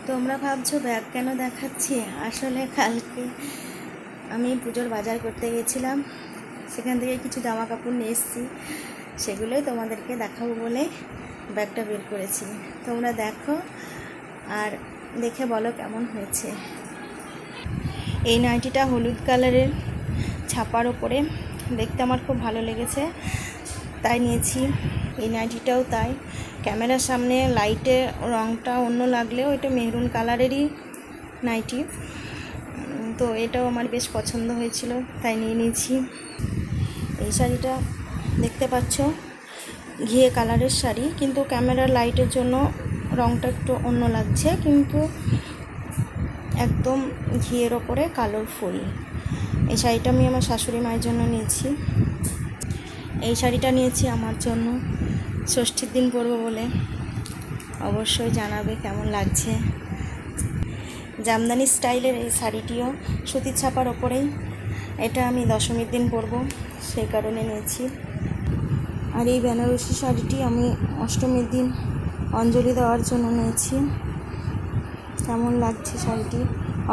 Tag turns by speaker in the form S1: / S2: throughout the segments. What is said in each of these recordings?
S1: তোমরা ভাবছো ব্যাগ কেন দেখাচ্ছি, আসলে কালকে আমি পুজোর বাজার করতে গেছিলাম, সেখান থেকে কিছু জামা কাপড় নিয়ে এসেছি, সেগুলোই তোমাদেরকে দেখাবো বলে ব্যাগটা বের করেছি। তোমরা দেখো আর দেখে বলো কেমন হয়েছে। এই নাইটিটা হলুদ কালারের ছাপার ওপরে, দেখতে আমার খুব ভালো লেগেছে তাই নিয়েছি। এই নাইটিটাও তাই, ক্যামেরার সামনে লাইটে রঙটা অন্য লাগলেও এটা মেরুন কালারেরই নাইটি, তো এটাও আমার বেশ পছন্দ হয়েছিল তাই নিয়ে নিয়েছি। এই শাড়িটা দেখতে পাচ্ছ ঘিয়ে কালারের শাড়ি, কিন্তু ক্যামেরার লাইটের জন্য রঙটা একটু অন্য লাগছে, কিন্তু একদম ঘিয়ের ওপরে কালোর ফুল। এই শাড়িটা আমি আমার শাশুড়ি মায়ের জন্য নিয়েছি। এই শাড়িটা নিয়েছি আমার জন্য, ষষ্ঠীর দিন পরবো বলে। অবশ্যই জানাবে কেমন লাগছে। জামদানি স্টাইলের এই শাড়িটিও সুতির ছাপার ওপরেই, এটা আমি দশমীর দিন পরবো সেই কারণে নিয়েছি। আর এই বেনারসি শাড়িটি আমি অষ্টমীর দিন অঞ্জলি দেওয়ার জন্য নিয়েছি। কেমন লাগছে শাড়িটি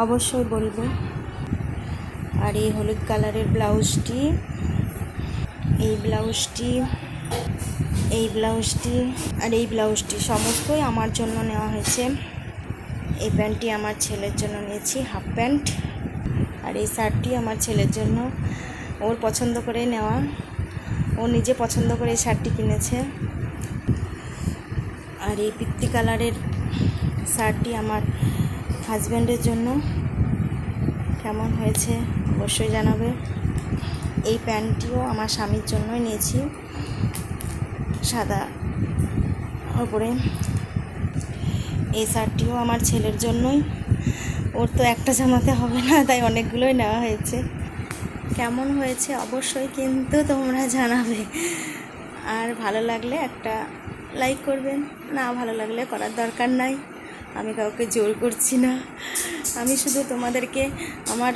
S1: অবশ্যই বলবে। আর এই হলুদ কালারের ব্লাউজটি, এই ব্লাউজটি আর এই ব্লাউজটি সমস্তই আমার জন্য নেওয়া হয়েছে। এই প্যান্টটি আমার ছেলের জন্য নিয়েছি, হাফ প্যান্ট। আর এই শার্টটি আমার ছেলের জন্য, ওর পছন্দ করে নেওয়া, ও নিজে পছন্দ করে এই শার্টটি কিনেছে। আর এই পিত্তি কালারের শার্টটি আমার হাজব্যান্ডের জন্য। কেমন হয়েছে অবশ্যই জানাবে। এই প্যান্টটিও আমার স্বামীর জন্যই নিয়েছি, সাদা ওপরে। এই শার্টটিও আমার ছেলের জন্যই, ওর তো একটা জামাতে হবে না তাই অনেকগুলোই নেওয়া হয়েছে। কেমন হয়েছে অবশ্যই কিন্তু তোমরা জানাবে। আর ভালো লাগলে একটা লাইক করবেন, না ভালো লাগলে করার দরকার নাই, আমি কাউকে জোর করছি না। আমি শুধু তোমাদেরকে আমার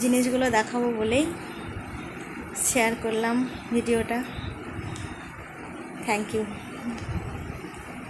S1: জিনিসগুলো দেখাবো বলেই শেয়ার করলাম ভিডিওটা। Thank you.